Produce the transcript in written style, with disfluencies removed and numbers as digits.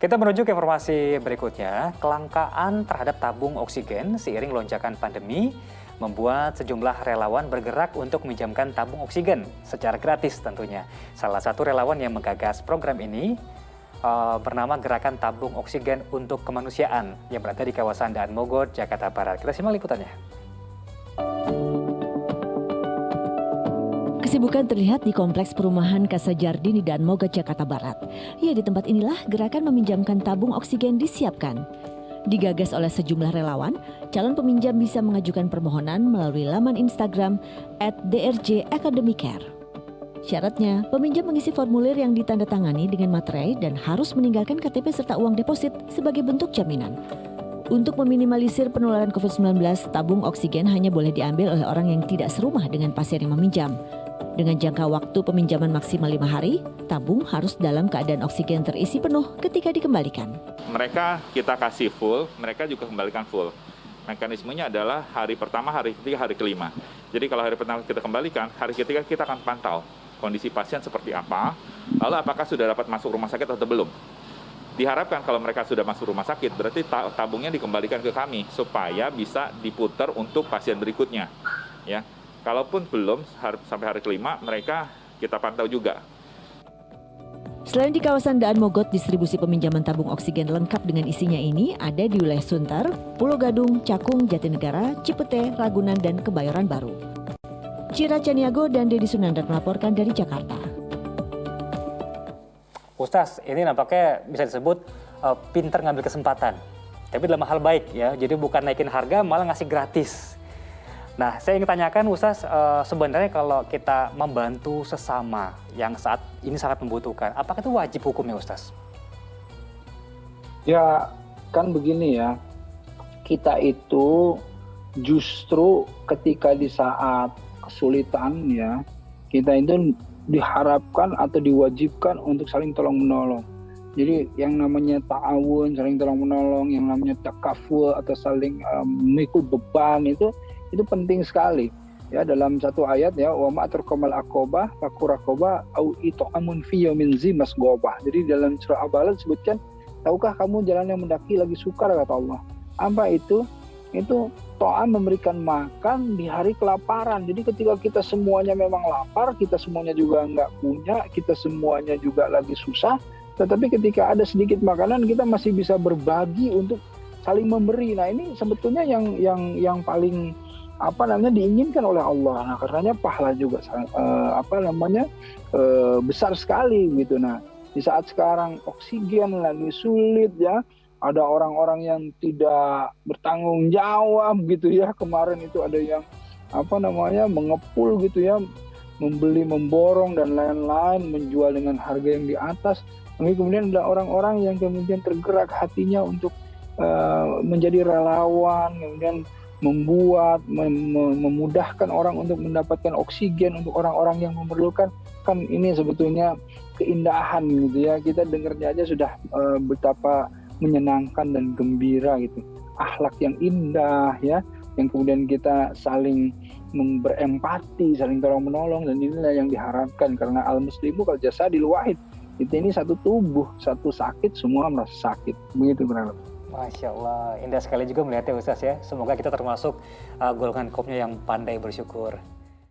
Kita menuju ke informasi berikutnya. Kelangkaan terhadap tabung oksigen seiring lonjakan pandemi membuat sejumlah relawan bergerak untuk meminjamkan tabung oksigen secara gratis tentunya. Salah satu relawan yang menggagas program ini bernama Gerakan Tabung Oksigen untuk Kemanusiaan yang berada di kawasan Daan Mogot, Jakarta Barat. Kita simak liputannya. Kesibukan terlihat di kompleks perumahan Casa Jardin di Daan Mogot, Jakarta Barat. Ya, di tempat inilah gerakan meminjamkan tabung oksigen disiapkan. Digagas oleh sejumlah relawan, calon peminjam bisa mengajukan permohonan melalui laman Instagram @drjacademycare. Syaratnya, peminjam mengisi formulir yang ditandatangani dengan materai dan harus meninggalkan KTP serta uang deposit sebagai bentuk jaminan. Untuk meminimalisir penularan COVID-19, tabung oksigen hanya boleh diambil oleh orang yang tidak serumah dengan pasien yang meminjam. Dengan jangka waktu peminjaman maksimal 5 hari, tabung harus dalam keadaan oksigen terisi penuh ketika dikembalikan. Mereka kita kasih full, mereka juga kembalikan full. Mekanismenya adalah hari pertama, hari ketiga, hari kelima. Jadi kalau hari pertama kita kembalikan, hari ketiga kita akan pantau kondisi pasien seperti apa, lalu apakah sudah dapat masuk rumah sakit atau belum. Diharapkan kalau mereka sudah masuk rumah sakit, berarti tabungnya dikembalikan ke kami supaya bisa diputar untuk pasien berikutnya. Ya. Kalaupun belum, sampai hari kelima, mereka kita pantau juga. Selain di kawasan Daan Mogot, distribusi peminjaman tabung oksigen lengkap dengan isinya ini ada di wilayah Sunter, Pulau Gadung, Cakung, Jatinegara, Cipete, Ragunan, dan Kebayoran Baru. Cira Caniago dan Dedi Sunandar melaporkan dari Jakarta. Ustaz, ini nampaknya bisa disebut pinter ngambil kesempatan. Tapi dalam hal baik ya, jadi bukan naikin harga, malah ngasih gratis. Nah, saya ingin tanyakan Ustaz, sebenarnya kalau kita membantu sesama yang saat ini sangat membutuhkan, apakah itu wajib hukumnya Ustaz? Ya, kan begini ya, kita itu justru ketika di saat kesulitan ya, kita itu diharapkan atau diwajibkan untuk saling tolong-menolong. Jadi yang namanya ta'awun, saling tolong-menolong, yang namanya takaful atau saling memikul beban itu penting sekali ya. Dalam satu ayat ya, wa ma atarkamal aqabah faquraqabah au it'amun fi yaumin zi masghobah. Jadi dalam surah Al-Balad disebutkan, tahukah kamu jalan yang mendaki lagi sukar, kata Allah. Apa itu? Itu to'am, memberikan makan di hari kelaparan. Jadi ketika kita semuanya memang lapar, kita semuanya juga nggak punya, kita semuanya juga lagi susah, tetapi ketika ada sedikit makanan kita masih bisa berbagi untuk saling memberi. Nah, ini sebetulnya yang paling diinginkan oleh Allah. Nah, karenanya pahala juga besar sekali gitu. Nah, di saat sekarang oksigen lagi sulit ya, ada orang-orang yang tidak bertanggung jawab gitu ya. Kemarin itu ada yang mengepul gitu ya, membeli, memborong dan lain-lain, menjual dengan harga yang di atas. Kemudian ada orang-orang yang kemudian tergerak hatinya untuk menjadi relawan, kemudian memudahkan orang untuk mendapatkan oksigen untuk orang-orang yang memerlukan. Kan ini sebetulnya keindahan gitu ya, kita dengarnya aja sudah betapa menyenangkan dan gembira gitu. Akhlak yang indah ya, yang kemudian kita saling berempati, saling tolong menolong, dan inilah yang diharapkan, karena al-muslimu kal jasadil wahid. Kita ini satu tubuh, satu sakit semua merasa sakit. Begitu kurang lebih. Masya Allah, indah sekali juga melihatnya Ustaz ya. Semoga kita termasuk golongan kaumnya yang pandai bersyukur.